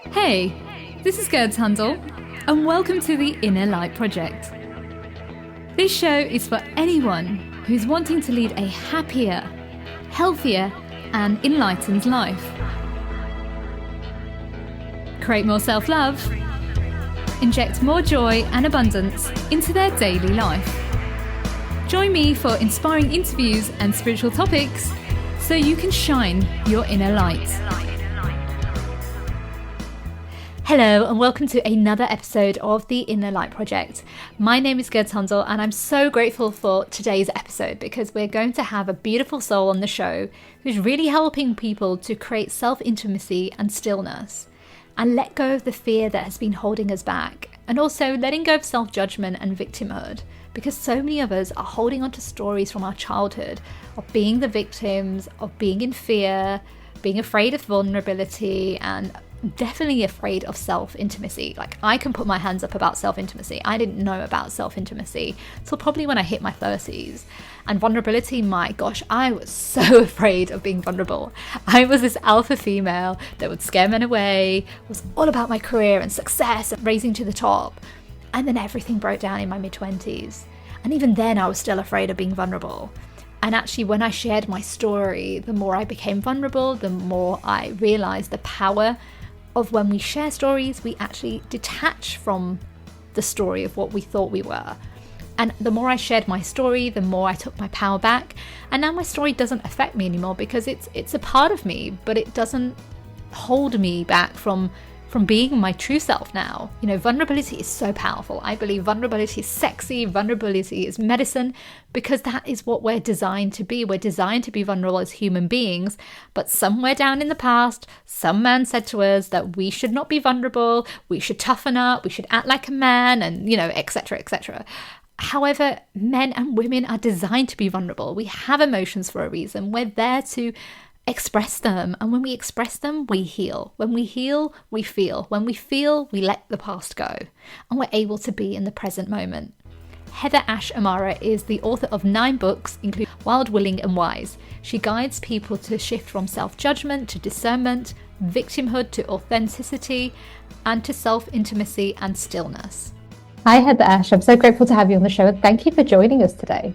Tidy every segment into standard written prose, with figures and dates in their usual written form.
Hey, this is Gerd Handel, and welcome to the Inner Light Project. This show is for anyone who's wanting to lead a happier, healthier, and enlightened life. Create more self-love, inject more joy and abundance into their daily life. Join me for inspiring interviews and spiritual topics so you can shine your inner light. Hello and welcome to another episode of the Inner Light Project. My name is Gerd Handel and I'm so grateful for today's episode because we're going to have a beautiful soul on the show who's really helping people to create self-intimacy and stillness and let go of the fear that has been holding us back, and also letting go of self-judgment and victimhood, because so many of us are holding on to stories from our childhood of being the victims, of being in fear, being afraid of vulnerability, and definitely afraid of self-intimacy. Like, I can put my hands up about self-intimacy. I didn't know about self-intimacy till probably when I hit my 30s. And vulnerability, my gosh, I was so afraid of being vulnerable. I was this alpha female that would scare men away, was all about my career and success and raising to the top. And then everything broke down in my mid-20s. And even then I was still afraid of being vulnerable. And actually, when I shared my story, the more I became vulnerable, the more I realized the power of when we share stories, we actually detach from the story of what we thought we were. And the more I shared my story, the more I took my power back. And now my story doesn't affect me anymore because it's a part of me, but it doesn't hold me back from being my true self now. You know, vulnerability is so powerful. I believe vulnerability is sexy, vulnerability is medicine, because that is what we're designed to be. We're designed to be vulnerable as human beings, but somewhere down in the past, some man said to us that we should not be vulnerable, we should toughen up, we should act like a man, and, you know, etc., etc. However, men and women are designed to be vulnerable. We have emotions for a reason. We're there to express them, and when we express them, we heal. When we heal, we feel. When we feel, we let the past go, and we're able to be in the present moment. Heather Ash Amara is the author of 9 books, including Wild, Willing and Wise. She guides people to shift from self-judgment to discernment, victimhood to authenticity, and to self-intimacy and stillness. Hi Heather Ash, I'm so grateful to have you on the show, and thank you for joining us today.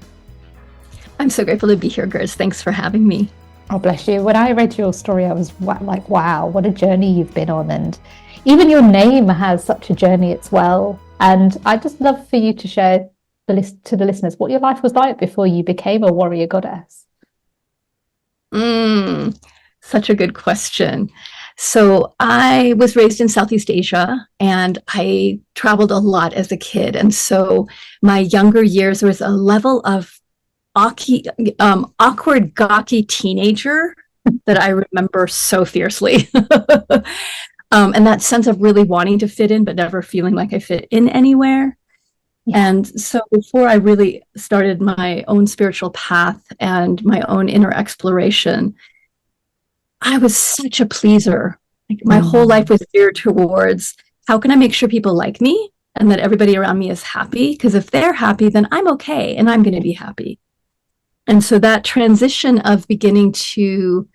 I'm so grateful to be here, Gers. Thanks for having me. Oh, bless you. When I read your story, I was like, wow, what a journey you've been on. And even your name has such a journey as well. And I'd just love for you to share to the listeners what your life was like before you became a warrior goddess. Such a good question. So I was raised in Southeast Asia and I traveled a lot as a kid. And so my younger years, there was a level of awkward, gawky teenager that I remember so fiercely. And that sense of really wanting to fit in, but never feeling like I fit in anywhere. Yeah. And so before I really started my own spiritual path and my own inner exploration, I was such a pleaser. Like, my whole life was geared towards, how can I make sure people like me and that everybody around me is happy? Because if they're happy, then I'm okay and I'm going to be happy. And so that transition of beginning to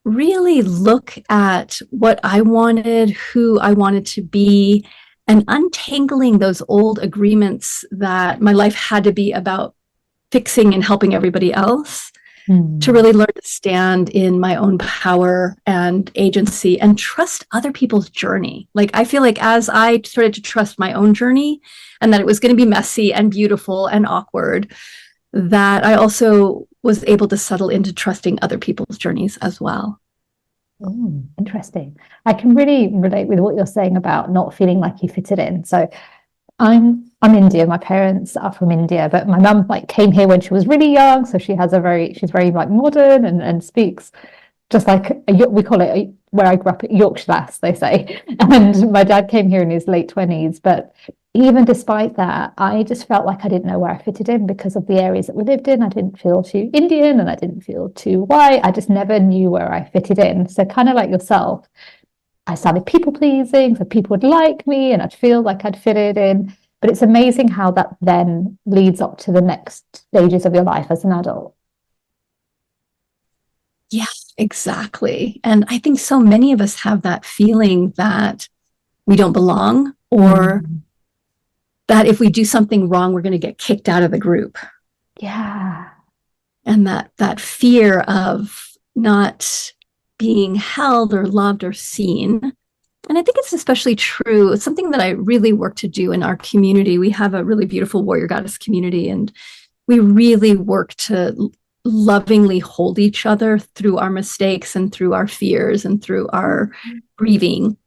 really look at what I wanted, who I wanted to be, and untangling those old agreements that my life had to be about fixing and helping everybody else, to really learn to stand in my own power and agency and trust other people's journey. Like, I feel like as I started to trust my own journey and that it was going to be messy and beautiful and awkward, that I also was able to settle into trusting other people's journeys as well. Oh, interesting. I can really relate with what you're saying about not feeling like you fitted in. So I'm Indian. My parents are from India, but my mum came here when she was really young. So she's very modern and speaks just like we call it, where I grew up, Yorkshire lass, they say. And my dad came here in his late 20s, but even despite that, I just felt like I didn't know where I fitted in because of the areas that we lived in. I didn't feel too Indian and I didn't feel too white. I just never knew where I fitted in. So kind of like yourself, I started people pleasing so people would like me and I'd feel like I'd fitted in. But it's amazing how that then leads up to the next stages of your life as an adult. Yeah, exactly. And I think so many of us have that feeling that we don't belong, or that if we do something wrong, we're going to get kicked out of the group. Yeah. And that fear of not being held or loved or seen. And I think it's especially true. It's something that I really work to do in our community. We have a really beautiful warrior goddess community, and we really work to lovingly hold each other through our mistakes and through our fears and through our grieving,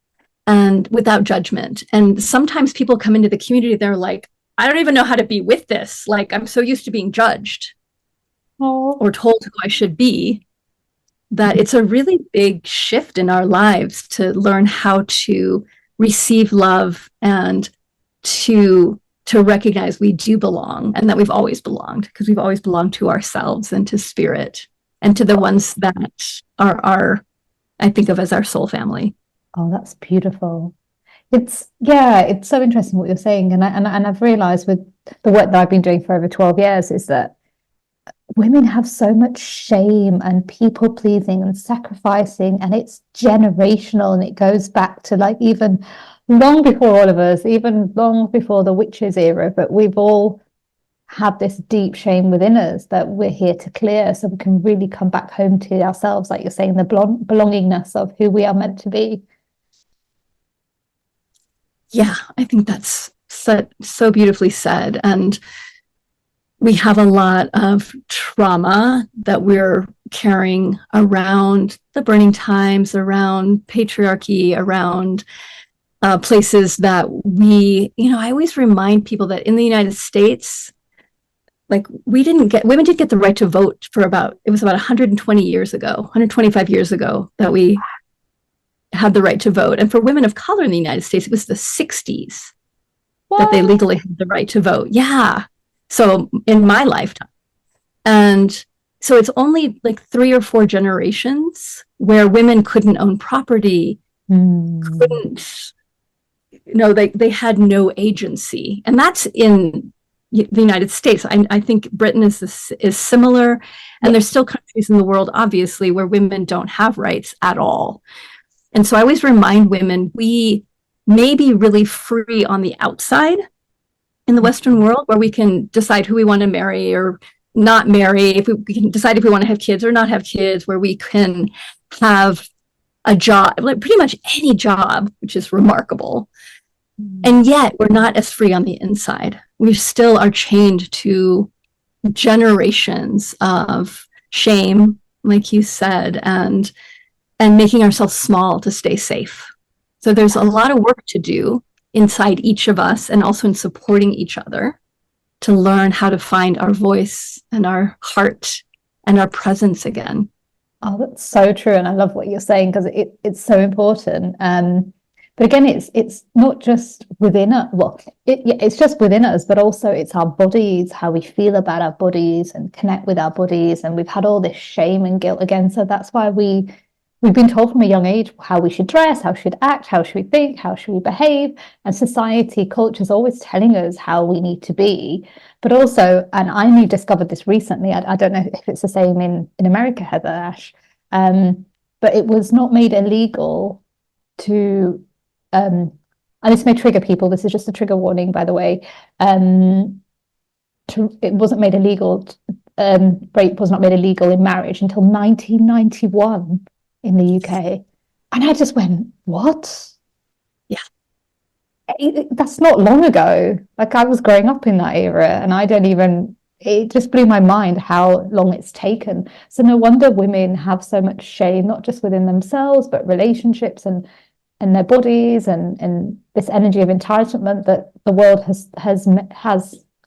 and without judgment. And sometimes people come into the community, they're like, I don't even know how to be with this. Like, I'm so used to being judged or told who I should be, that it's a really big shift in our lives to learn how to receive love and to recognize we do belong, and that we've always belonged, because we've always belonged to ourselves and to spirit and to the ones that are I think of as our soul family. Oh, that's beautiful. It's so interesting what you're saying, and I've realized with the work that I've been doing for over 12 years is that women have so much shame and people pleasing and sacrificing, and it's generational, and it goes back to like even long before all of us, even long before the witches era, but we've all had this deep shame within us that we're here to clear so we can really come back home to ourselves, like you're saying, the belongingness of who we are meant to be. Yeah, I think that's so beautifully said. And we have a lot of trauma that we're carrying around the burning times, around patriarchy, around places that I always remind people that in the United States, like women didn't get the right to vote for it was about 120 years ago, 125 years ago that we had the right to vote. And for women of color in the United States, it was the 60s that they legally had the right to vote. Yeah. So in my lifetime. And so it's only like 3 or 4 generations where women couldn't own property, couldn't, they had no agency. And that's in the United States. I think Britain is similar. And there's still countries in the world, obviously, where women don't have rights at all. And so I always remind women, we may be really free on the outside in the Western world, where we can decide who we want to marry or not marry, if we can decide if we want to have kids or not have kids, where we can have a job, like pretty much any job, which is remarkable. And yet we're not as free on the inside. We still are chained to generations of shame, like you said, and making ourselves small to stay safe. So there's a lot of work to do inside each of us, and also in supporting each other, to learn how to find our voice and our heart and our presence again. Oh, that's so true. And I love what you're saying, because it's so important. But again, it's not just within us. Well, it's just within us, but also it's our bodies, how we feel about our bodies and connect with our bodies. And we've had all this shame and guilt again. So that's why we've been told from a young age how we should dress, how we should act, how should we think, how should we behave. And society, culture is always telling us how we need to be. But also, and I only discovered this recently, I don't know if it's the same in America, Heather Ash, but it was not made illegal to, and this may trigger people, this is just a trigger warning, by the way, it wasn't made illegal, rape was not made illegal in marriage until 1991 in the UK. And I just went, what? Yeah. That's not long ago. Like, I was growing up in that era, and it just blew my mind how long it's taken. So no wonder women have so much shame, not just within themselves, but relationships and their bodies, and this energy of entitlement that the world has I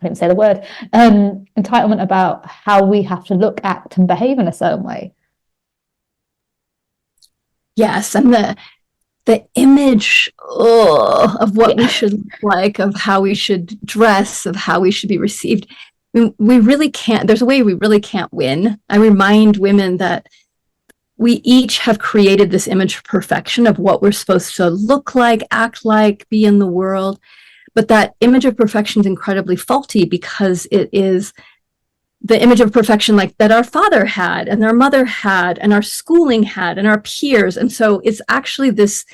can't say the word, entitlement about how we have to look, act, and behave in a certain way. Yes, and the image of what we should look like, of how we should dress, of how we should be received. We really can't, there's a way we really can't win. I remind women that we each have created this image of perfection of what we're supposed to look like, act like, be in the world. But that image of perfection is incredibly faulty, because it is the image of perfection like that our father had and our mother had and our schooling had and our peers. And so it's actually this,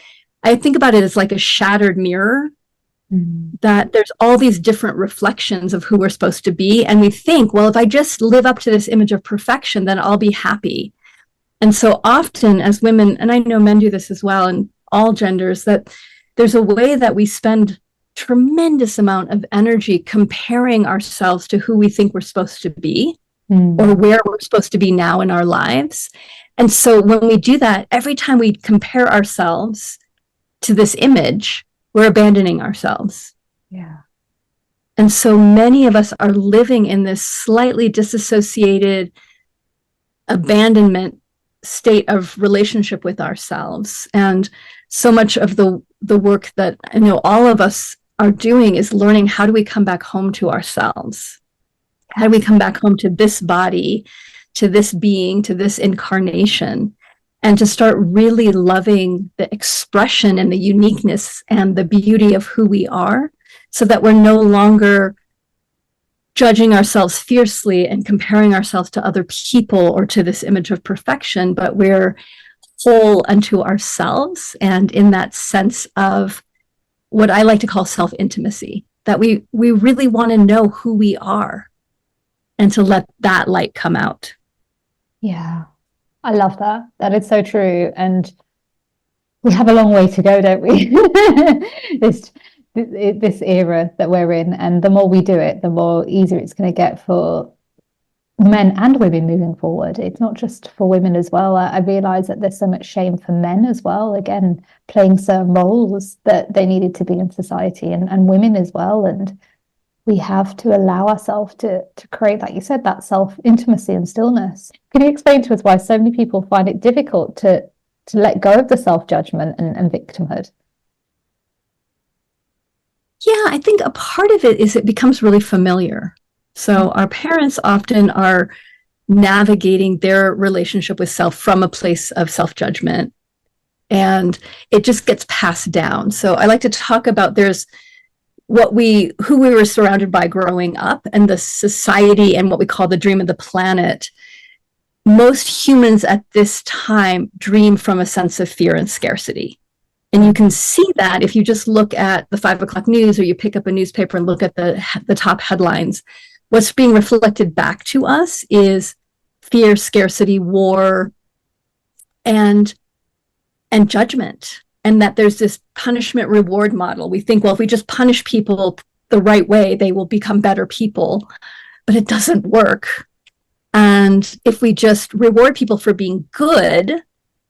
I think about it as like a shattered mirror, that there's all these different reflections of who we're supposed to be. And we think, well, if I just live up to this image of perfection, then I'll be happy. And so often as women, and I know men do this as well in all genders, that there's a way that we spend tremendous amount of energy comparing ourselves to who we think we're supposed to be or where we're supposed to be now in our lives. And so when we do that, every time we compare ourselves to this image, we're abandoning ourselves. Yeah. And so many of us are living in this slightly disassociated abandonment state of relationship with ourselves. And so much of the work that I know all of us are doing is learning, how do we come back home to ourselves? How do we come back home to this body, to this being, to this incarnation, and to start really loving the expression and the uniqueness and the beauty of who we are, so that we're no longer judging ourselves fiercely and comparing ourselves to other people or to this image of perfection, but we're whole unto ourselves, and in that sense of what I like to call self-intimacy, that we really want to know who we are and to let that light come out. Yeah, I love that. That is so true. And we have a long way to go, don't we? This era that we're in, and the more we do it, the more easier it's going to get for men and women moving forward. It's not just for women as well. I realize that there's so much shame for men as well, again, playing certain roles that they needed to be in society, and women as well. And we have to allow ourselves to create, like you said, that self-intimacy and stillness. Can you explain to us why so many people find it difficult to let go of the self-judgment and victimhood? Yeah, I think a part of it is it becomes really familiar. So our parents often are navigating their relationship with self from a place of self-judgment, and it just gets passed down. So I like to talk about there's who we were surrounded by growing up, and the society and what we call the dream of the planet. Most humans at this time dream from a sense of fear and scarcity. And you can see that if you just look at the 5 o'clock news, or you pick up a newspaper and look at the top headlines. What's being reflected back to us is fear, scarcity, war, and judgment. And that there's this punishment reward model. We think, well, if we just punish people the right way, they will become better people. But it doesn't work. And if we just reward people for being good,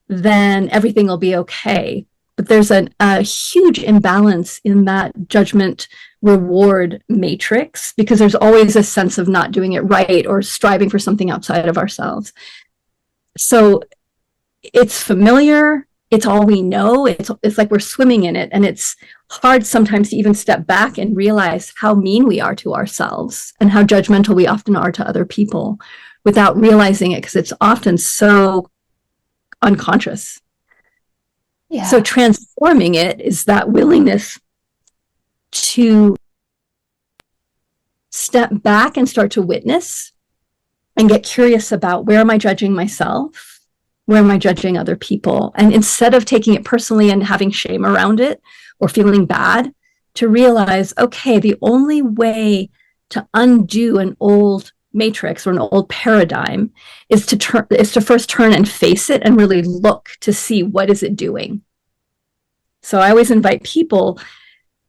then everything will be okay. But there's a huge imbalance in that judgment reward matrix, because there's always a sense of not doing it right or striving for something outside of ourselves. So it's familiar. It's all we know. It's like we're swimming in it. And it's hard sometimes to even step back and realize how mean we are to ourselves and how judgmental we often are to other people without realizing it, because it's often so unconscious. Yeah. So transforming it is that willingness to step back and start to witness and get curious about, where am I judging myself? Where am I judging other people? And instead of taking it personally and having shame around it or feeling bad, to realize, okay, the only way to undo an old matrix or an old paradigm is to first turn and face it and really look to see, what is it doing. So I always invite people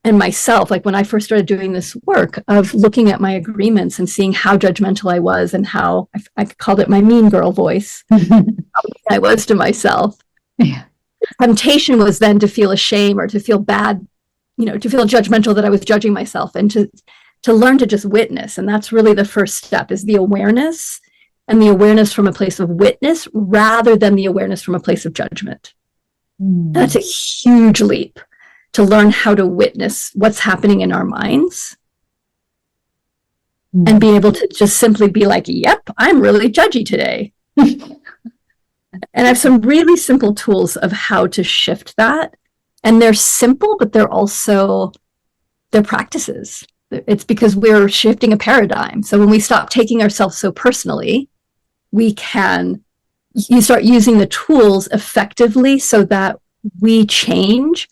and myself, like when I first started doing this work of looking at my agreements and seeing how judgmental I was, and how I called it my mean girl voice, how mean I was to myself. Yeah. Temptation was then to feel ashamed or to feel bad, to feel judgmental that I was judging myself, and to learn to just witness. And that's really the first step, is the awareness, and the awareness from a place of witness rather than the awareness from a place of judgment. That's a huge leap, to learn how to witness what's happening in our minds and be able to just simply be like, yep, I'm really judgy today. And I have some really simple tools of how to shift that. And they're simple, but they're practices. It's because we're shifting a paradigm. So when we stop taking ourselves so personally, you start using the tools effectively so that we change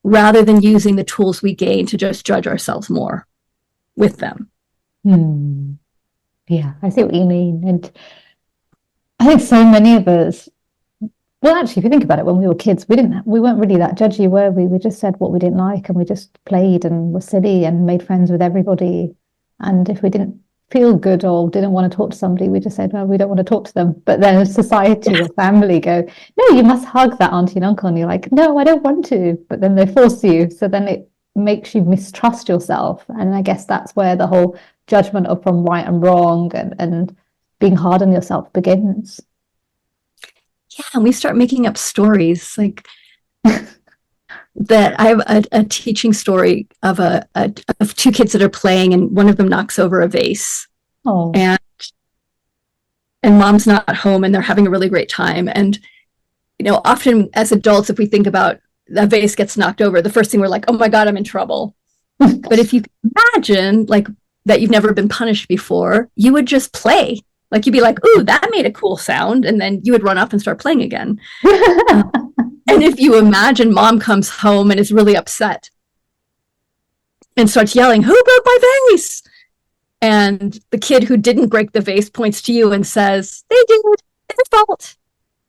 rather than using the tools we gain to just judge ourselves more with them. Yeah, I see what you mean. And I think so many of us, well, actually, if you think about it, when we were kids, we weren't really that judgy, were we? We just said what we didn't like, and we just played and were silly and made friends with everybody. And if we didn't feel good or didn't want to talk to somebody, we just said, well, we don't want to talk to them. But then society or family go, no, you must hug that auntie and uncle. And you're like, no, I don't want to. But then they force you. So then it makes you mistrust yourself. And I guess that's where the whole judgment of from right and wrong and being hard on yourself begins. Yeah, and we start making up stories like that. I have a teaching story of of two kids that are playing, and one of them knocks over a vase. Oh. And mom's not home, and they're having a really great time. And often as adults, if we think about a vase gets knocked over, the first thing we're like, oh my God, I'm in trouble. But if you imagine like that you've never been punished before, you would just play. Like you'd be like, ooh, that made a cool sound. And then you would run off and start playing again. And if you imagine mom comes home and is really upset and starts yelling, who broke my vase? And the kid who didn't break the vase points to you and says, they did, it's their fault.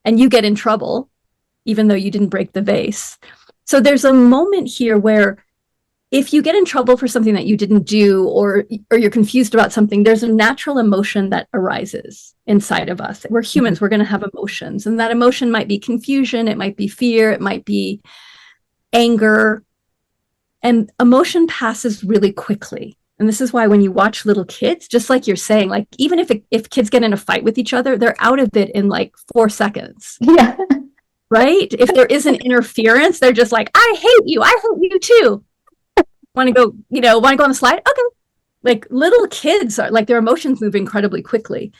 And you get in trouble, even though you didn't break the vase. So there's a moment here where if you get in trouble for something that you didn't do, or you're confused about something, there's a natural emotion that arises inside of us. We're humans, we're going to have emotions. And that emotion might be confusion, it might be fear, it might be anger. And emotion passes really quickly. And this is why when you watch little kids, just like you're saying, like even if kids get in a fight with each other, they're out of it in like 4 seconds. Yeah. Right? If there isn't interference, they're just like, I hate you too. Want to go on the slide? Okay. Like little kids are like, their emotions move incredibly quickly.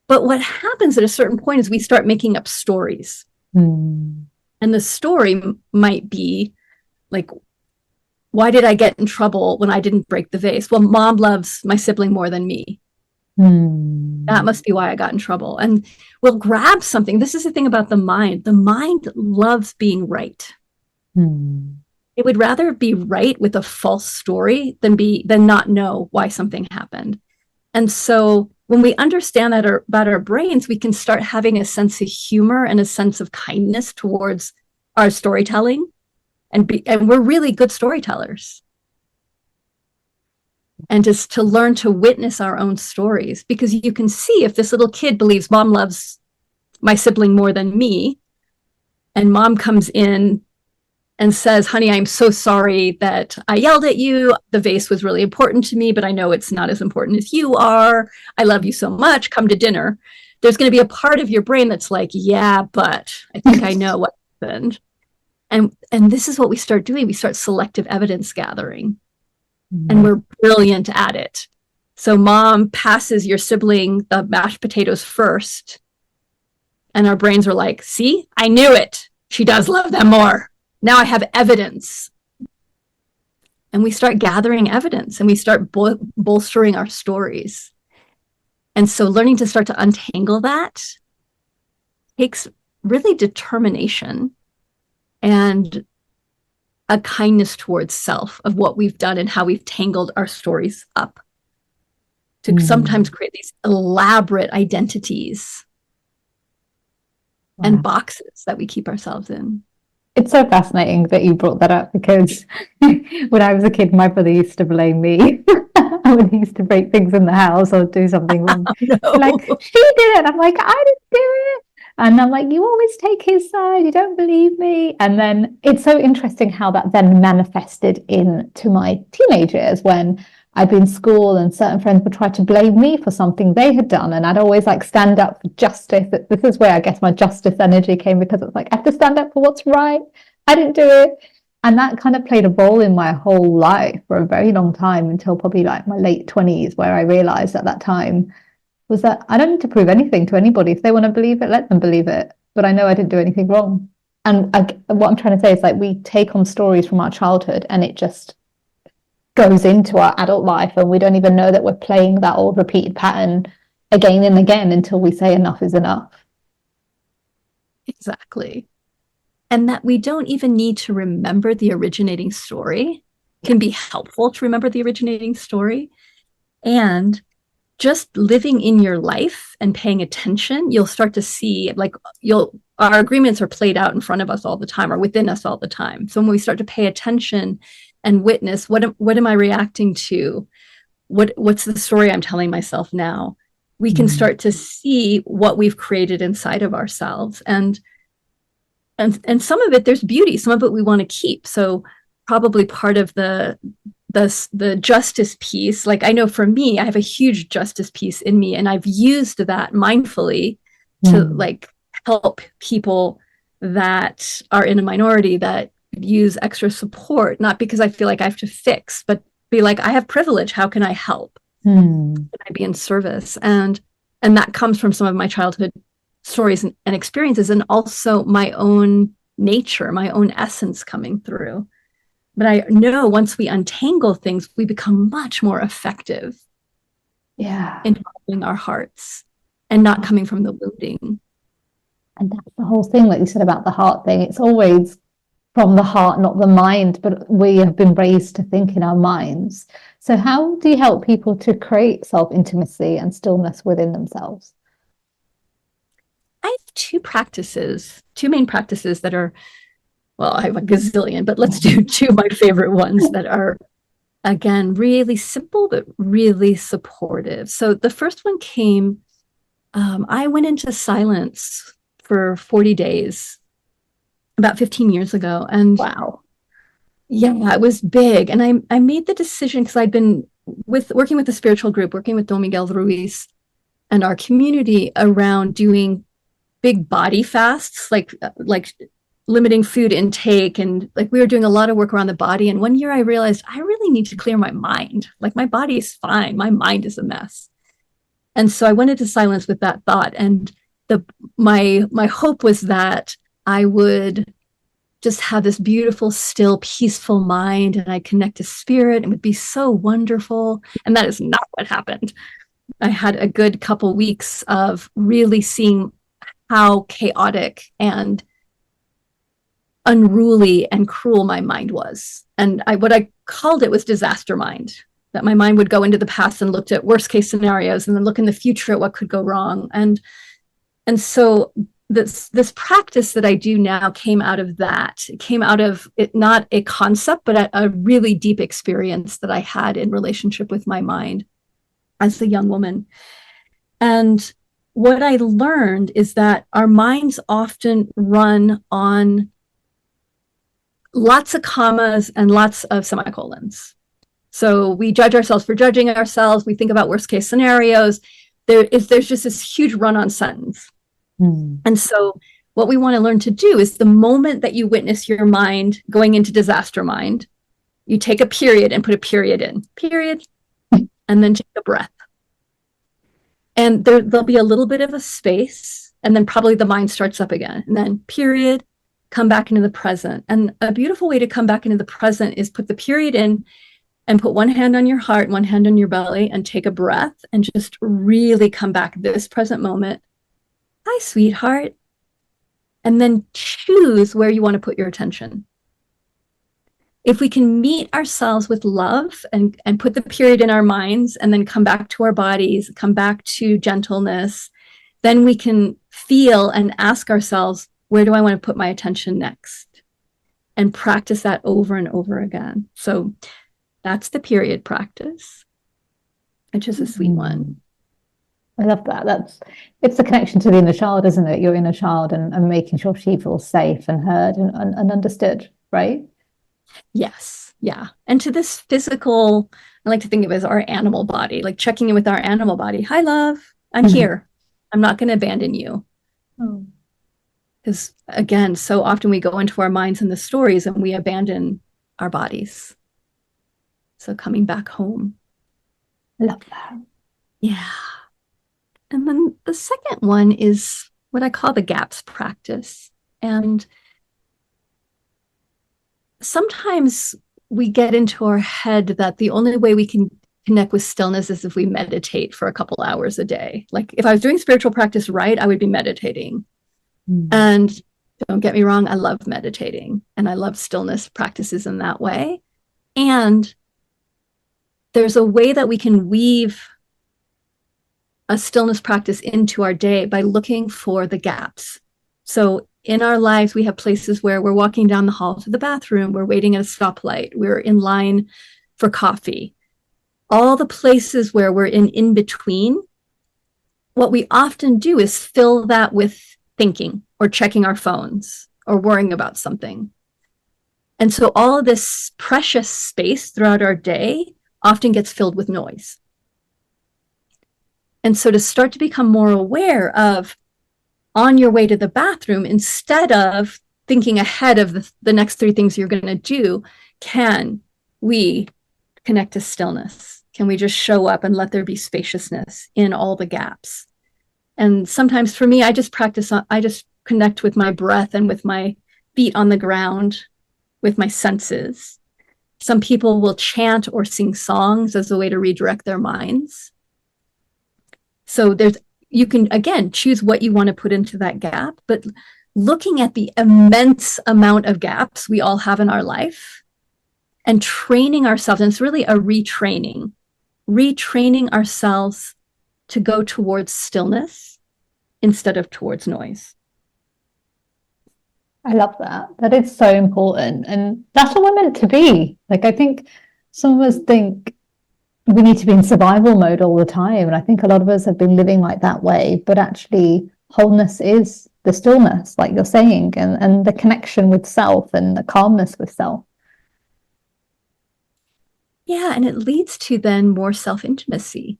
But what happens at a certain point is we start making up stories. And the story might be like, why did I get in trouble when I didn't break the vase? Well, mom loves my sibling more than me. That must be why I got in trouble. And we'll grab something. This is the thing about the mind. The mind loves being right. It would rather be right with a false story than not know why something happened. And so when we understand that about our brains, we can start having a sense of humor and a sense of kindness towards our storytelling. And we're really good storytellers. And just to learn to witness our own stories, because you can see if this little kid believes mom loves my sibling more than me, and mom comes in and says, honey, I'm so sorry that I yelled at you. The vase was really important to me, but I know it's not as important as you are. I love you so much. Come to dinner. There's going to be a part of your brain that's like, yeah, but I think I know what happened. And this is what we start doing. We start selective evidence gathering. And we're brilliant at it. So mom passes your sibling the mashed potatoes first. And our brains are like, see, I knew it. She does love them more. Now I have evidence. And we start gathering evidence and we start bolstering our stories. And so learning to start to untangle that takes really determination and a kindness towards self of what we've done and how we've tangled our stories up to sometimes create these elaborate identities and boxes that we keep ourselves in. It's so fascinating that you brought that up, because when I was a kid, my brother used to blame me when he used to break things in the house or do something wrong. No. Like, she did it. I'm like, I didn't do it. And I'm like, you always take his side. You don't believe me. And then it's so interesting how that then manifested into my teenage years, when I'd be in school and certain friends would try to blame me for something they had done. And I'd always like stand up for justice. This is where I guess my justice energy came, because it's like, I have to stand up for what's right. I didn't do it. And that kind of played a role in my whole life for a very long time, until probably like my late 20s, where I realized at that time was that I don't need to prove anything to anybody. If they want to believe it, let them believe it. But I know I didn't do anything wrong. And what I'm trying to say is, like, we take on stories from our childhood and it just goes into our adult life, and we don't even know that we're playing that old repeated pattern again and again until we say enough is enough. Exactly. And that we don't even need to remember the originating story. It can be helpful to remember the originating story. And just living in your life and paying attention, you'll start to see, like, our agreements are played out in front of us all the time, or within us all the time. So when we start to pay attention and witness, what am I reacting to? What's the story I'm telling myself now? We can start to see what we've created inside of ourselves. And some of it, there's beauty. Some of it we want to keep. So probably part of the justice piece, like, I know for me, I have a huge justice piece in me, and I've used that mindfully to like help people that are in a minority that use extra support, not because I feel like I have to fix, but be like, I have privilege. How can I help? Can I be in service? And that comes from some of my childhood stories and experiences, and also my own nature, my own essence coming through. But I know once we untangle things, we become much more effective in following our hearts and not coming from the wounding. And that's the whole thing, like you said about the heart thing. It's always from the heart, not the mind, but we have been raised to think in our minds. So how do you help people to create self-intimacy and stillness within themselves? I have two main practices that are, well, I have a gazillion, but let's do two of my favorite ones that are, again, really simple, but really supportive. So the first one came, I went into silence for 40 days about 15 years ago. And wow. Yeah, it was big. And I made the decision because I'd been working with the spiritual group, working with Don Miguel Ruiz and our community around doing big body fasts, like limiting food intake. And like, we were doing a lot of work around the body. And one year I realized I really need to clear my mind. Like, my body is fine. My mind is a mess. And so I went into silence with that thought. And my hope was that I would just have this beautiful, still, peaceful mind, and I connect to spirit, and it would be so wonderful. And that is not what happened. I had a good couple weeks of really seeing how chaotic and unruly and cruel my mind was. And what I called it was disaster mind, that my mind would go into the past and looked at worst case scenarios and then look in the future at what could go wrong. And so this practice that I do now came out of that. It came out of it, not a concept, but a really deep experience that I had in relationship with my mind as a young woman. And what I learned is that our minds often run on lots of commas and lots of semicolons. So we judge ourselves for judging ourselves. We think about worst case scenarios. There's just this huge run-on sentence. And so what we want to learn to do is, the moment that you witness your mind going into disaster mind, you take a period and put a period in, period, and then take a breath. And there'll be a little bit of a space, and then probably the mind starts up again, and then period, come back into the present. And a beautiful way to come back into the present is put the period in and put one hand on your heart, one hand on your belly, and take a breath and just really come back this present moment. Hi, sweetheart. And then choose where you want to put your attention. If we can meet ourselves with love and put the period in our minds, and then come back to our bodies, come back to gentleness, then we can feel and ask ourselves, where do I want to put my attention next? And practice that over and over again. So that's the period practice, which is a sweet one. I love that. It's the connection to the inner child, isn't it? Your inner child, and making sure she feels safe and heard and understood, right? Yes. Yeah. And to this physical, I like to think of it as our animal body, like checking in with our animal body. Hi, love. I'm here. I'm not going to abandon you. Because again, so often we go into our minds and the stories and we abandon our bodies. So coming back home. I love that. Yeah. And then the second one is what I call the gaps practice. And sometimes we get into our head that the only way we can connect with stillness is if we meditate for a couple hours a day. Like if I was doing spiritual practice right, I would be meditating. And don't get me wrong, I love meditating and I love stillness practices in that way. And there's a way that we can weave a stillness practice into our day by looking for the gaps. So in our lives, we have places where we're walking down the hall to the bathroom, we're waiting at a stoplight, we're in line for coffee. All the places where we're in between, what we often do is fill that with thinking or checking our phones or worrying about something. And so all of this precious space throughout our day often gets filled with noise. And so to start to become more aware of on your way to the bathroom, instead of thinking ahead of the next 3 things you're going to do, can we connect to stillness? Can we just show up and let there be spaciousness in all the gaps? And sometimes for me, I just connect with my breath and with my feet on the ground, with my senses. Some people will chant or sing songs as a way to redirect their minds. So you can, again, choose what you want to put into that gap, but looking at the immense amount of gaps we all have in our life and training ourselves, and it's really a retraining ourselves to go towards stillness instead of towards noise. I love that. That is so important. And that's what we're meant to be. Like, I think some of us think we need to be in survival mode all the time. And I think a lot of us have been living like that way, but actually wholeness is the stillness, like you're saying, and the connection with self and the calmness with self. Yeah, and it leads to then more self-intimacy.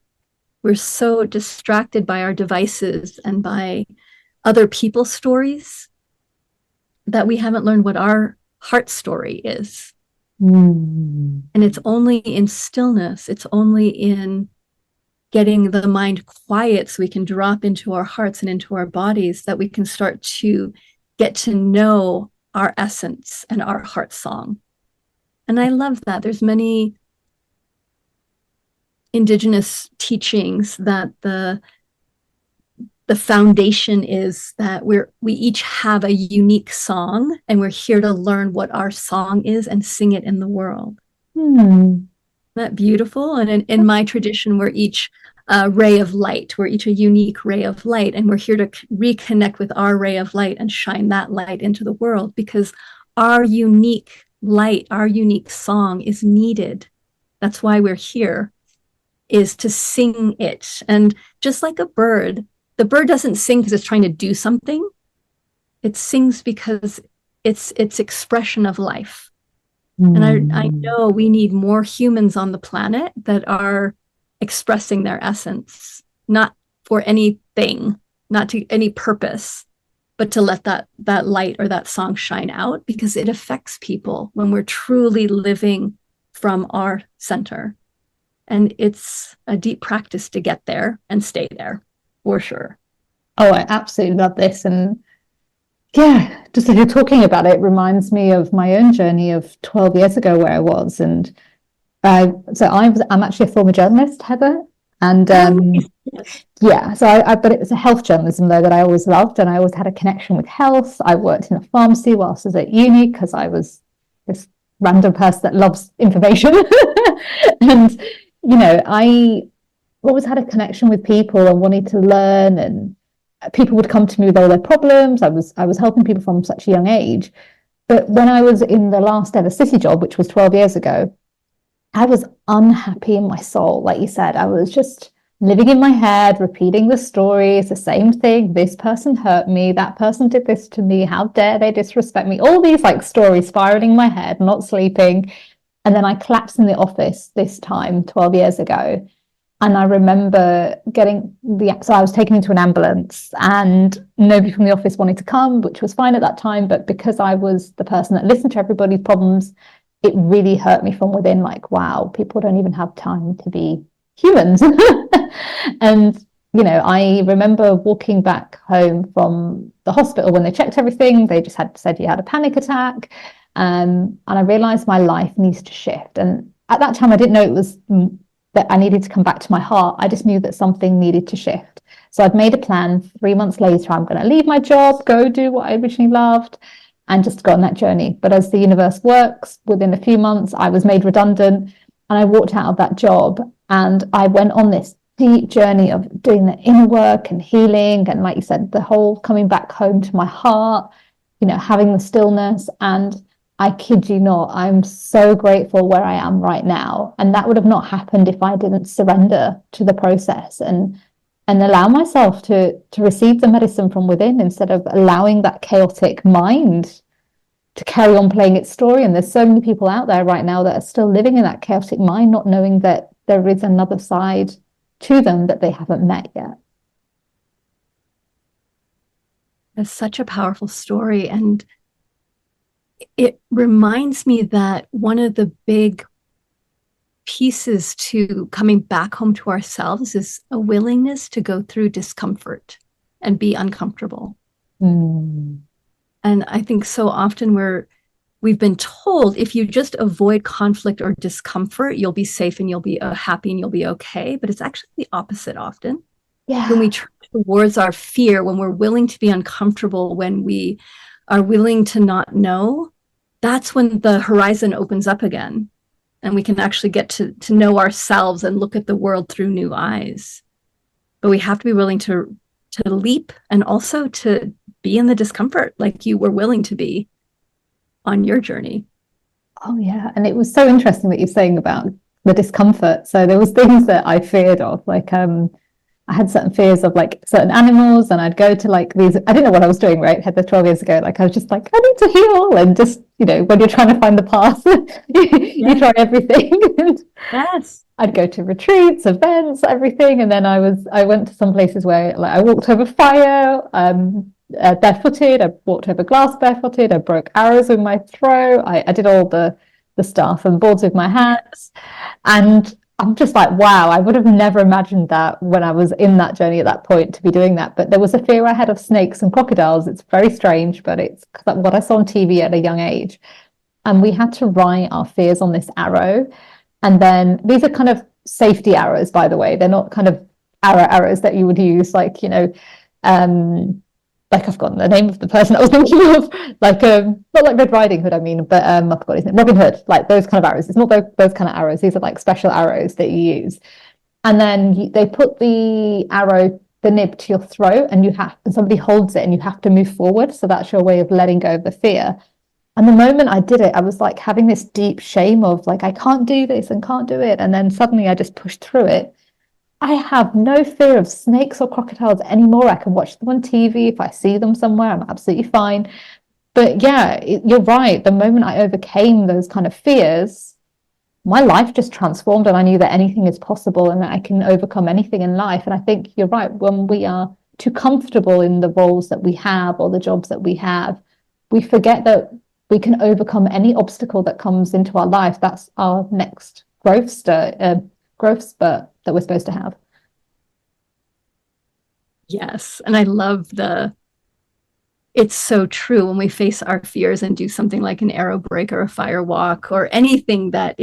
We're so distracted by our devices and by other people's stories that we haven't learned what our heart story is. And it's only in stillness, it's only in getting the mind quiet so we can drop into our hearts and into our bodies that we can start to get to know our essence and our heart song. And I love that. There's many indigenous teachings that the foundation is that we each have a unique song, and we're here to learn what our song is and sing it in the world. Isn't that beautiful? And in my tradition, we're each a ray of light. We're each a unique ray of light, and we're here to reconnect with our ray of light and shine that light into the world, because our unique light, our unique song is needed. That's why we're here, is to sing it. And just like a bird, the bird doesn't sing because it's trying to do something. It sings because it's expression of life. And I know we need more humans on the planet that are expressing their essence, not for anything, not to any purpose, but to let that light or that song shine out, because it affects people when we're truly living from our center. And it's a deep practice to get there and stay there, for sure. Oh, I absolutely love this. And yeah, just as you're talking about it, reminds me of my own journey of 12 years ago where I was. And I'm actually a former journalist, Heather. And yeah, so but it was a health journalism though that I always loved, and I always had a connection with health. I worked in a pharmacy whilst I was at uni because I was this random person that loves information. And I always had a connection with people and wanted to learn, and people would come to me with all their problems. I was helping people from such a young age. But when I was in the last ever city job, which was 12 years ago, I was unhappy in my soul. Like you said, I was just living in my head, repeating the story. It's the same thing. This person hurt me. That person did this to me. How dare they disrespect me? All these like stories spiraling in my head, not sleeping. And then I collapsed in the office this time 12 years ago. And I remember so I was taken into an ambulance, and nobody from the office wanted to come, which was fine at that time. But because I was the person that listened to everybody's problems, it really hurt me from within. Like, wow, people don't even have time to be humans. And, I remember walking back home from the hospital when they checked everything. They just said you had a panic attack. And I realized my life needs to shift. And at that time, I didn't know it was that I needed to come back to my heart. I just knew that something needed to shift. So I'd made a plan. 3 months later, I'm going to leave my job, go do what I originally loved, and just go on that journey. But as the universe works, within a few months, I was made redundant and I walked out of that job, and I went on this deep journey of doing the inner work and healing. And like you said, the whole coming back home to my heart, having the stillness. And I kid you not, I'm so grateful where I am right now. And that would have not happened if I didn't surrender to the process and allow myself to receive the medicine from within, instead of allowing that chaotic mind to carry on playing its story. And there's so many people out there right now that are still living in that chaotic mind, not knowing that there is another side to them that they haven't met yet. It's such a powerful story. And it reminds me that one of the big pieces to coming back home to ourselves is a willingness to go through discomfort and be uncomfortable. And I think so often we've been told if you just avoid conflict or discomfort, you'll be safe and you'll be happy and you'll be okay. But it's actually the opposite often. Yeah. When we turn towards our fear, when we're willing to be uncomfortable, when we are willing to not know, that's when the horizon opens up again. And we can actually get to know ourselves and look at the world through new eyes. But we have to be willing to leap, and also to be in the discomfort like you were willing to be on your journey. Oh, yeah. And it was so interesting that you're saying about the discomfort. So there was things that I feared of, like I had certain fears of like certain animals, and I'd go to like these, I didn't know what I was doing, right, Heather, 12 years ago. Like I was just like, I need to heal. And just, when you're trying to find the path, you try everything. Yes. I'd go to retreats, events, everything. And then I went to some places where like I walked over fire, barefooted. I walked over glass barefooted. I broke arrows with my throw. I did all the stuff, and boards with my hands. And I'm just like, wow, I would have never imagined that when I was in that journey at that point to be doing that. But there was a fear I had of snakes and crocodiles. It's very strange, but it's what I saw on TV at a young age. And we had to write our fears on this arrow. And then these are kind of safety arrows, by the way. They're not kind of arrows that you would use, like, like I've forgotten the name of the person I was thinking of, like not like Red Riding Hood, I mean, but I forgot his name, Robin Hood, like those kind of arrows. It's not those kind of arrows. These are like special arrows that you use. And then they put the arrow, the nib, to your throat, and somebody holds it, and you have to move forward. So that's your way of letting go of the fear. And the moment I did it, I was like having this deep shame of like, I can't do this and can't do it. And then suddenly I just pushed through it. I have no fear of snakes or crocodiles anymore. I can watch them on TV. If I see them somewhere, I'm absolutely fine. But yeah, you're right. The moment I overcame those kind of fears, my life just transformed, and I knew that anything is possible and that I can overcome anything in life. And I think you're right. When we are too comfortable in the roles that we have or the jobs that we have, we forget that we can overcome any obstacle that comes into our life. That's our next growth spurt that we're supposed to have. Yes. And I love it's so true when we face our fears and do something like an arrow break or a fire walk or anything that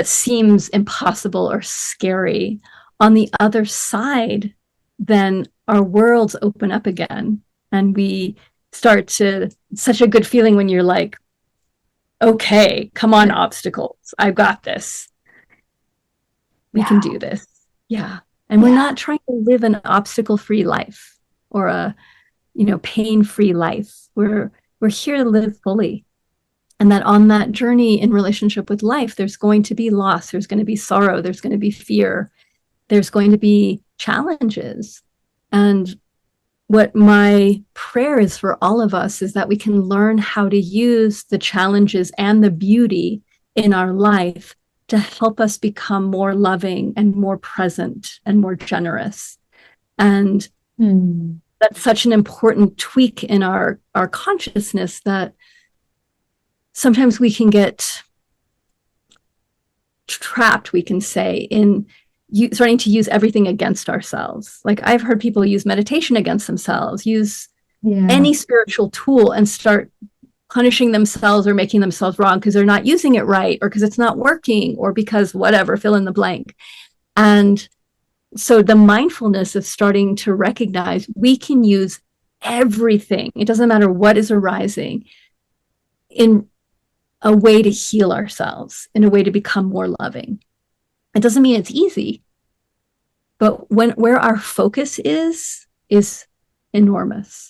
seems impossible or scary. On the other side, then our worlds open up again, and we start to, such a good feeling when you're like, okay, come on, obstacles, I've got this. We can do this. Yeah. And we're not trying to live an obstacle-free life or a, pain-free life. We're here to live fully. And that on that journey in relationship with life, there's going to be loss, there's going to be sorrow, there's going to be fear, there's going to be challenges. And what my prayer is for all of us is that we can learn how to use the challenges and the beauty in our life to help us become more loving and more present and more generous. And that's such an important tweak in our consciousness, that sometimes we can get trapped, we can say, in starting to use everything against ourselves. Like I've heard people use meditation against themselves, use any spiritual tool and start punishing themselves or making themselves wrong because they're not using it right, or because it's not working, or because whatever, fill in the blank. And so the mindfulness of starting to recognize we can use everything, it doesn't matter what is arising, in a way to heal ourselves, in a way to become more loving. It doesn't mean it's easy, but where our focus is enormous.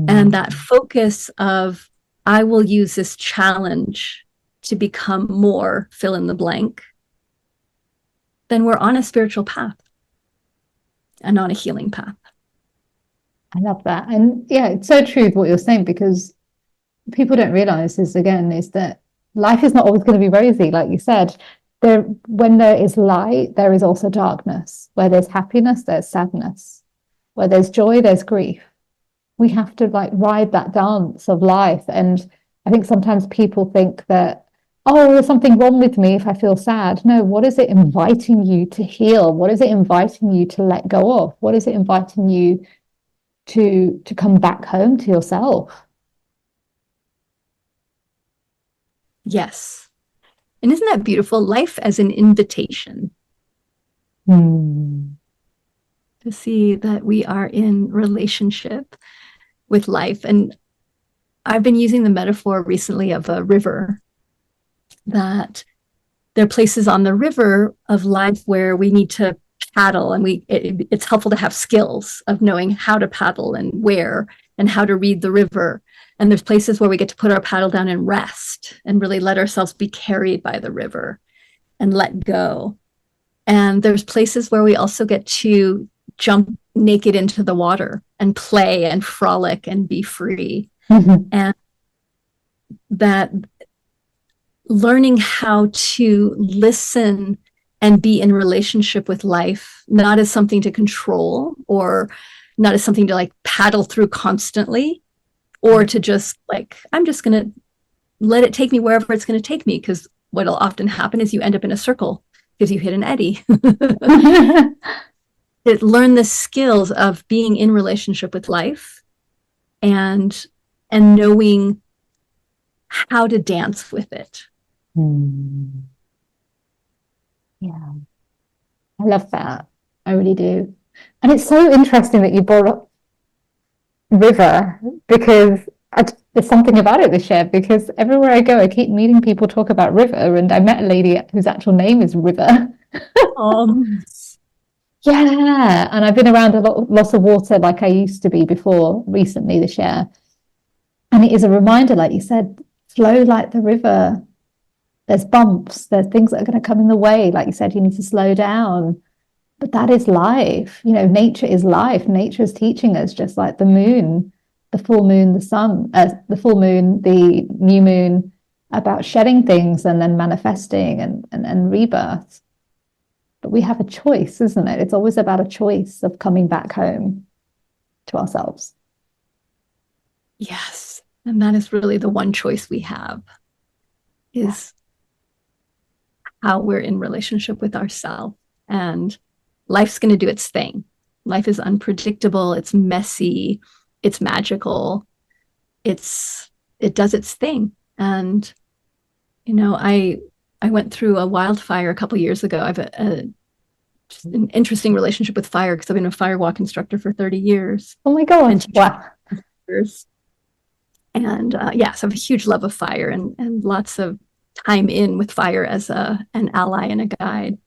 And that focus of, I will use this challenge to become more fill in the blank, then we're on a spiritual path and on a healing path. I love that. And yeah, it's so true what you're saying, because people don't realize is that life is not always going to be rosy. Like you said, when there is light, there is also darkness. Where there's happiness, there's sadness. Where there's joy, there's grief. We have to like ride that dance of life. And I think sometimes people think that, oh, there's something wrong with me if I feel sad. No, what is it inviting you to heal? What is it inviting you to let go of? What is it inviting you to come back home to yourself? Yes. And isn't that beautiful? Life as an invitation. To see that we are in relationship with life. And I've been using the metaphor recently of a river, that there are places on the river of life where we need to paddle, and it's helpful to have skills of knowing how to paddle and where and how to read the river. And there's places where we get to put our paddle down and rest and really let ourselves be carried by the river and let go. And there's places where we also get to jump naked into the water and play and frolic and be free. And that learning how to listen and be in relationship with life, not as something to control, or not as something to like paddle through constantly, or to just like, I'm just going to let it take me wherever it's going to take me. Because what'll often happen is you end up in a circle because you hit an eddy. Learn the skills of being in relationship with life and knowing how to dance with it. Yeah, I love that. I really do. And it's so interesting that you brought up river, because there's something about it this year, because everywhere I go, I keep meeting people talk about river, and I met a lady whose actual name is River. Yeah, and I've been around lots of water like I used to be before recently this year. And it is a reminder, like you said, flow like the river. There's bumps, there's things that are going to come in the way. Like you said, you need to slow down. But that is life. You know, nature is life. Nature is teaching us, just like the moon, the full moon, the sun, the full moon, the new moon, about shedding things and then manifesting and rebirth. But we have a choice, isn't it? It's always about a choice of coming back home to ourselves. Yes. And that is really the one choice we have, is how we're in relationship with ourselves. And life's going to do its thing. Life is unpredictable. It's messy. It's magical. It does its thing. And, you know, I went through a wildfire a couple of years ago. I have just an interesting relationship with fire, because I've been a firewalk instructor for 30 years. Oh my God. Wow. And yes, I have a huge love of fire and lots of time in with fire as an ally and a guide.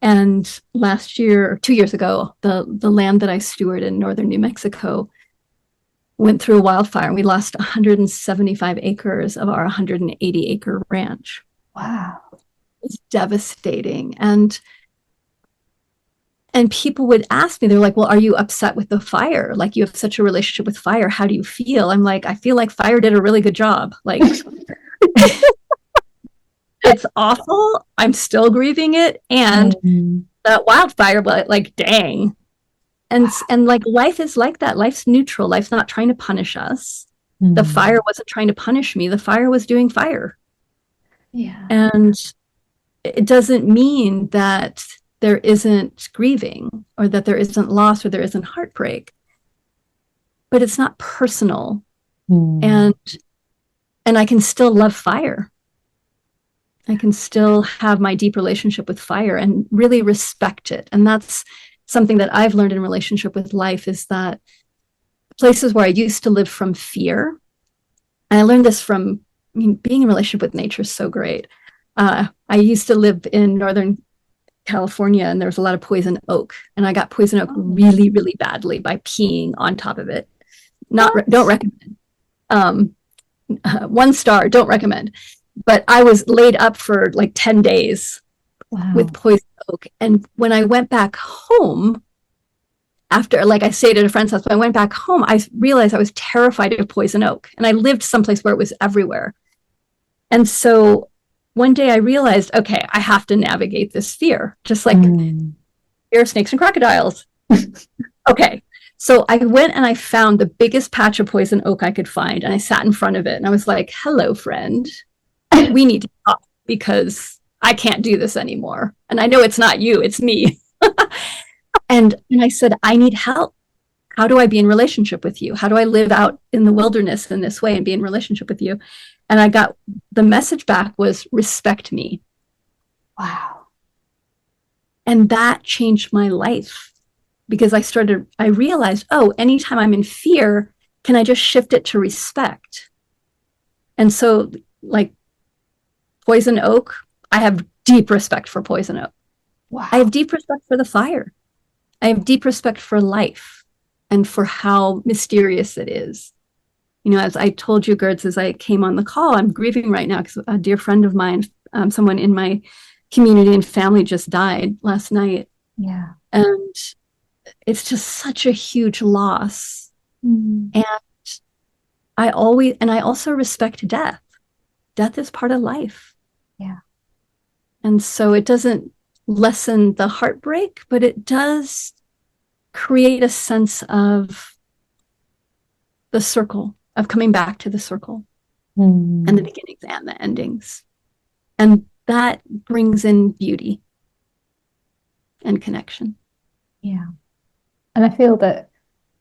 And last year, or 2 years ago, the land that I steward in northern New Mexico went through a wildfire, and we lost 175 acres of our 180-acre ranch. Wow. It's devastating. And people would ask me, they're like, well, are you upset with the fire? Like, you have such a relationship with fire. How do you feel? I'm like, I feel like fire did a really good job. Like, it's awful. I'm still grieving it. And that wildfire, like, dang. And like, life is like that. Life's neutral. Life's not trying to punish us. The fire wasn't trying to punish me. The fire was doing fire. Yeah. And it doesn't mean that there isn't grieving, or that there isn't loss, or there isn't heartbreak. But it's not personal. And And I can still love fire. I can still have my deep relationship with fire and really respect it. And that's something that I've learned in relationship with life, is that places where I used to live from fear, and I learned this from, I mean, being in relationship with nature is so great. I used to live in Northern California, and there was a lot of poison oak, and I got poison oak really, really badly by peeing on top of it. Don't recommend. 1 star, don't recommend. But I was laid up for like 10 days with poison oak. And when I went back home, after, like, I stayed at a friend's house, when I went back home, I realized I was terrified of poison oak. And I lived someplace where it was everywhere. And so one day I realized, okay, I have to navigate this fear, just like fear of snakes and crocodiles. Okay. So I went and I found the biggest patch of poison oak I could find, and I sat in front of it, and I was like, hello, friend. We need to talk, because I can't do this anymore. And I know it's not you, it's me. And I said, I need help. How do I be in relationship with you? How do I live out in the wilderness in this way and be in relationship with you? And I got the message back was, respect me. Wow. And that changed my life, because I realized, oh, anytime I'm in fear, can I just shift it to respect? And so, like, poison oak, I have deep respect for poison oak. Wow. I have deep respect for the fire. I have deep respect for life and for how mysterious it is. You know, as I told you, Gertz, as I came on the call, I'm grieving right now because a dear friend of mine, someone in my community and family, just died last night. Yeah. And it's just such a huge loss. And I also respect death. Death is part of life. Yeah. And so it doesn't lessen the heartbreak, but it does create a sense of the circle, of coming back to the circle, and the beginnings and the endings. And that brings in beauty and connection. Yeah. And I feel that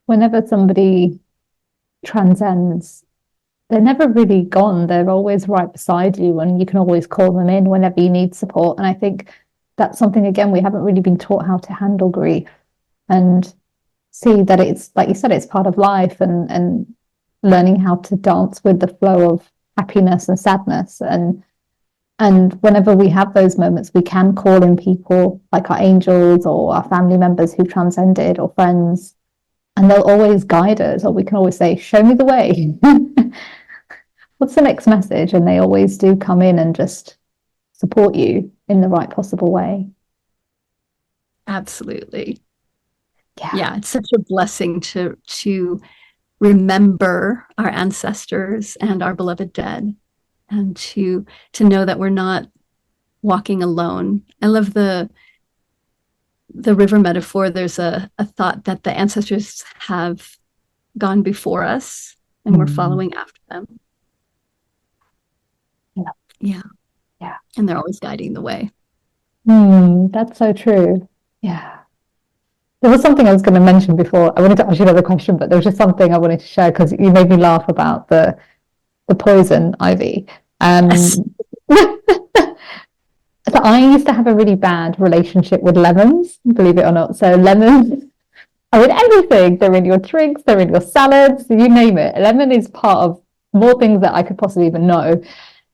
whenever somebody transcends, they're never really gone. They're always right beside you, and you can always call them in whenever you need support. And I think that's something, again, we haven't really been taught how to handle grief and see that it's, like you said, it's part of life, and learning how to dance with the flow of happiness and sadness. And whenever we have those moments, we can call in people like our angels or our family members who transcended, or friends, and they'll always guide us, or we can always say, show me the way. What's the next message? And they always do come in and just support you in the right possible way. Absolutely. Yeah. Yeah, it's such a blessing to remember our ancestors and our beloved dead, and to know that we're not walking alone. I love the river metaphor. There's a thought that the ancestors have gone before us, and we're following after them. Yeah. And they're always guiding the way. That's so true. Yeah. There was something I was going to mention before. I wanted to ask you another question, but there was just something I wanted to share, because you made me laugh about the poison ivy. Yes. So I used to have a really bad relationship with lemons, believe it or not. So lemons are in everything. They're in your drinks, they're in your salads, you name it. Lemon is part of more things that I could possibly even know.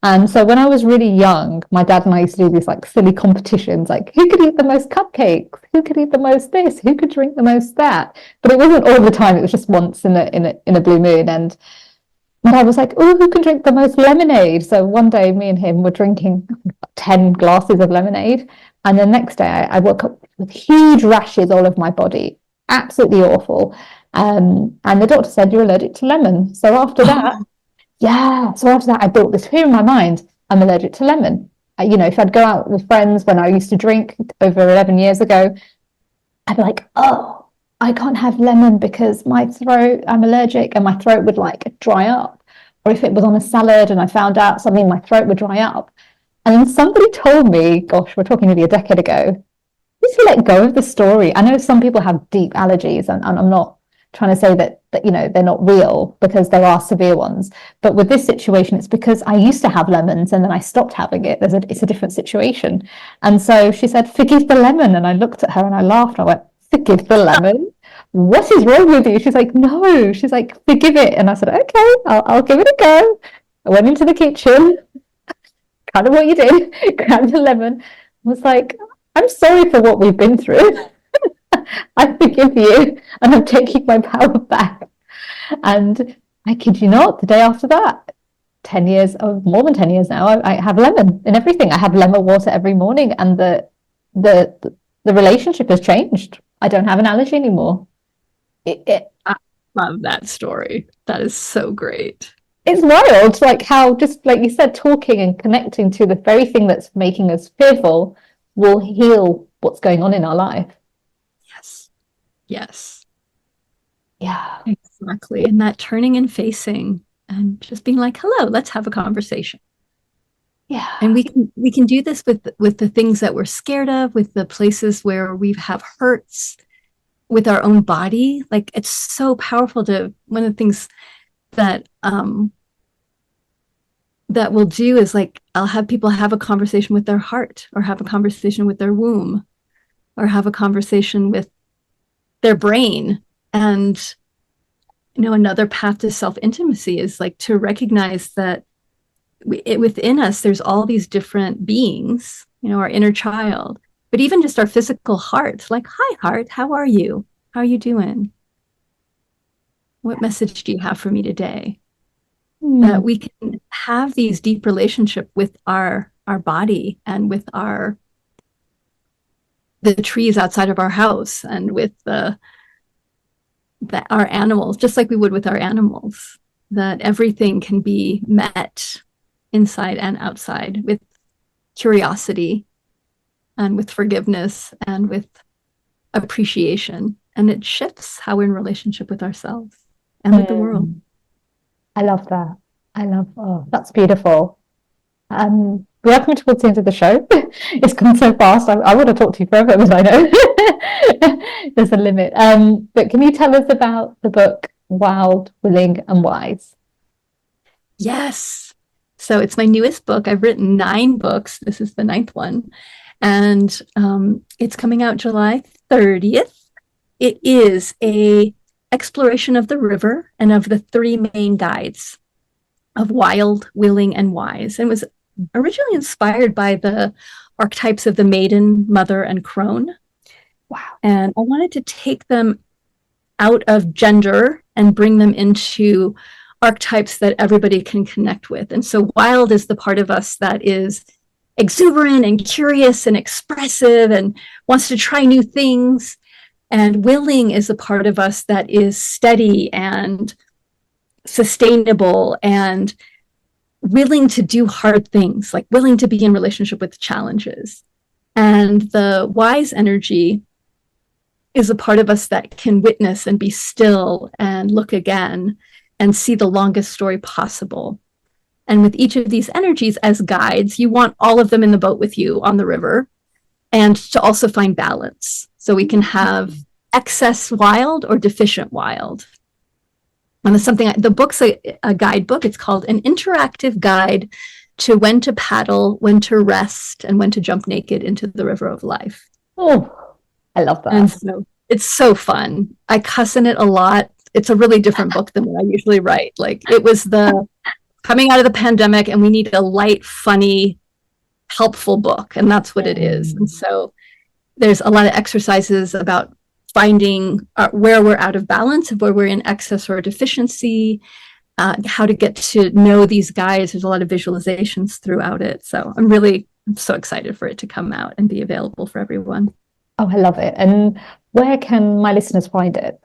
And so when I was really young, my dad and I used to do these like silly competitions, like who could eat the most cupcakes, who could eat the most this, who could drink the most that. But it wasn't all the time. It was just once in a blue moon. And my dad was like, oh, who can drink the most lemonade? So one day me and him were drinking 10 glasses of lemonade. And the next day I woke up with huge rashes all over my body. Absolutely awful. And the doctor said, you're allergic to lemon. So after that, I built this fear in my mind. I'm allergic to lemon. If I'd go out with friends when I used to drink over 11 years ago, I'd be like, oh, I can't have lemon because I'm allergic, and my throat would like dry up. Or if it was on a salad and I found out something, my throat would dry up. And then somebody told me, gosh, we're talking nearly a decade ago, just let go of the story. I know some people have deep allergies, and I'm not trying to say that they're not real, because there are severe ones. But with this situation, it's because I used to have lemons and then I stopped having it. It's a different situation. And so she said, forgive the lemon. And I looked at her and I laughed. I went, forgive the lemon? What is wrong with you? She's like, no. She's like, forgive it. And I said, okay, I'll give it a go. I went into the kitchen, kind of what you did, grabbed a lemon, was like, I'm sorry for what we've been through. I forgive you, and I'm taking my power back. And I kid you not, the day after that, 10 years, or more than 10 years now, I have lemon in everything. I have lemon water every morning, and the relationship has changed. I don't have an allergy anymore. I love that story. That is so great. It's wild, like how, just like you said, talking and connecting to the very thing that's making us fearful will heal what's going on in our life. Yes. Yeah. Exactly. And that turning and facing and just being like, hello, let's have a conversation. Yeah. And we can do this with the things that we're scared of, with the places where we have hurts, with our own body. Like, it's so powerful one of the things that that we'll do is, like, I'll have people have a conversation with their heart, or have a conversation with their womb, or have a conversation with their brain. And another path to self-intimacy is, like, to recognize that within us there's all these different beings, our inner child, but even just our physical heart. Like, hi heart, how are you doing? What message do you have for me today? That we can have these deep relationship with our body, and with the trees outside of our house, and with our animals, just like we would with our animals. That everything can be met inside and outside with curiosity, and with forgiveness, and with appreciation. And it shifts how we're in relationship with ourselves and with the world. I love that. Oh, that's beautiful. We are coming towards the end of the show. It's gone so fast. I would have talked to you forever, but I know there's a limit. But can you tell us about the book Wild, Willing and Wise? Yes. So it's my newest book. I've written 9 books. This is the 9th one. And it's coming out July 30th. It is a exploration of the river and of the 3 main guides of wild, willing, and wise. And it was originally inspired by the archetypes of the maiden, mother, and crone. Wow. And I wanted to take them out of gender and bring them into archetypes that everybody can connect with. And so wild is the part of us that is exuberant and curious and expressive and wants to try new things. And willing is the part of us that is steady and sustainable and willing to do hard things, like willing to be in relationship with challenges. And the wise energy is a part of us that can witness and be still and look again and see the longest story possible. And with each of these energies as guides, you want all of them in the boat with you on the river, and to also find balance. So we can have excess wild or deficient wild. And it's something, the book's a guidebook. It's called An Interactive Guide to When to Paddle, When to Rest, and When to Jump Naked into the River of Life. Oh, I love that. And so it's so fun. I cuss in it a lot. It's a really different book than what I usually write. Like, it was the coming out of the pandemic, and we need a light, funny, helpful book. And that's what it is. And so there's a lot of exercises about finding where we're out of balance, where we're in excess or deficiency, how to get to know these guides. There's a lot of visualizations throughout it. So I'm so excited for it to come out and be available for everyone. Oh, I love it. And where can my listeners find it?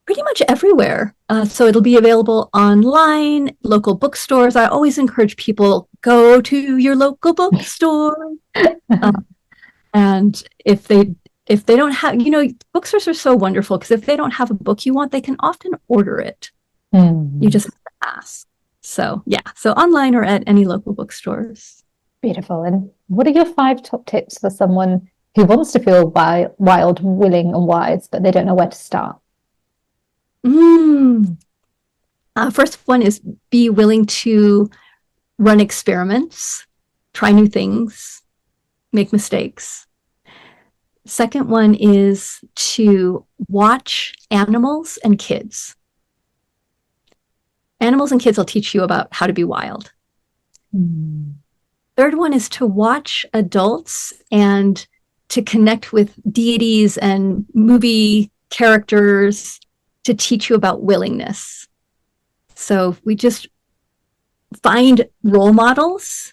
Pretty much everywhere. So it'll be available online, local bookstores. I always encourage people, go to your local bookstore. And if they don't have, bookstores are so wonderful, because if they don't have a book you want, they can often order it. You just have to ask. So yeah, so online or at any local bookstores. Beautiful. And what are your 5 top tips for someone who wants to feel wild, willing, and wise, but they don't know where to start? First one is be willing to run experiments, try new things, make mistakes. Second one is to watch animals and kids. Animals and kids will teach you about how to be wild. Third one is to watch adults and to connect with deities and movie characters to teach you about willingness. So we just find role models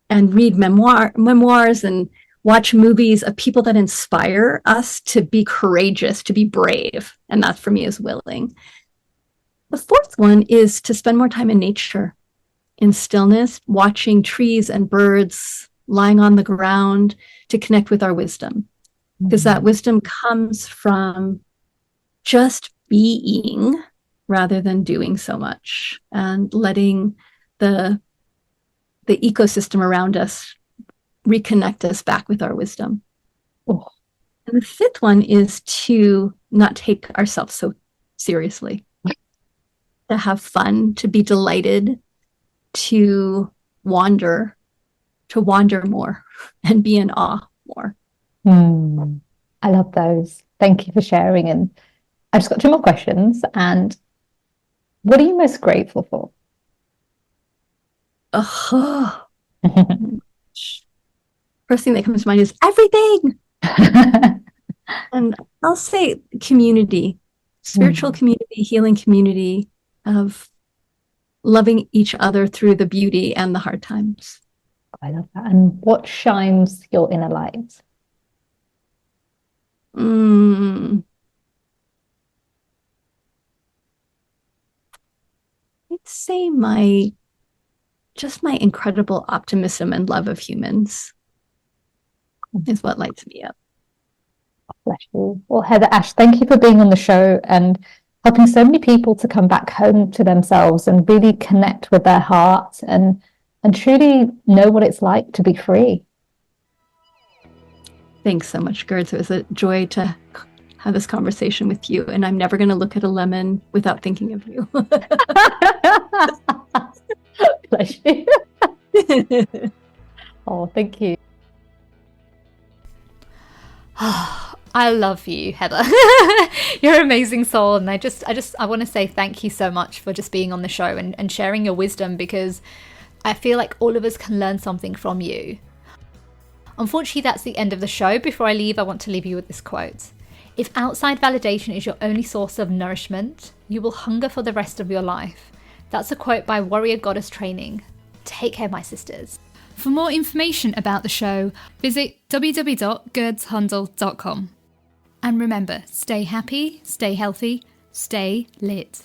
and read memoirs and watch movies of people that inspire us to be courageous, to be brave. And that for me is willing. The fourth one is to spend more time in nature, in stillness, watching trees and birds, lying on the ground to connect with our wisdom. Because that wisdom comes from just being rather than doing so much and letting the ecosystem around us reconnect us back with our wisdom. Oh. And the fifth one is to not take ourselves so seriously, to have fun, to be delighted, to wander more and be in awe more. I love those. Thank you for sharing. And I've just got two more questions. And what are you most grateful for? First thing that comes to mind is everything. And I'll say community, spiritual community, healing community of loving each other through the beauty and the hard times. I love that. And what shines your inner light? I'd say my incredible optimism and love of humans is what lights me up. Bless you. Well, Heather Ash, thank you for being on the show and helping so many people to come back home to themselves and really connect with their heart and truly know what it's like to be free. Thanks so much, Gerds. It was a joy to have this conversation with you, and I'm never going to look at a lemon without thinking of you. Bless you. Oh, thank you. I love you, Heather. You're an amazing soul. And I want to say thank you so much for just being on the show and sharing your wisdom, because I feel like all of us can learn something from you. Unfortunately, that's the end of the show. Before I leave, I want to leave you with this quote. If outside validation is your only source of nourishment, you will hunger for the rest of your life. That's a quote by Warrior Goddess Training. Take care, my sisters. For more information about the show, visit www.gerdshandel.com. And remember, stay happy, stay healthy, stay lit.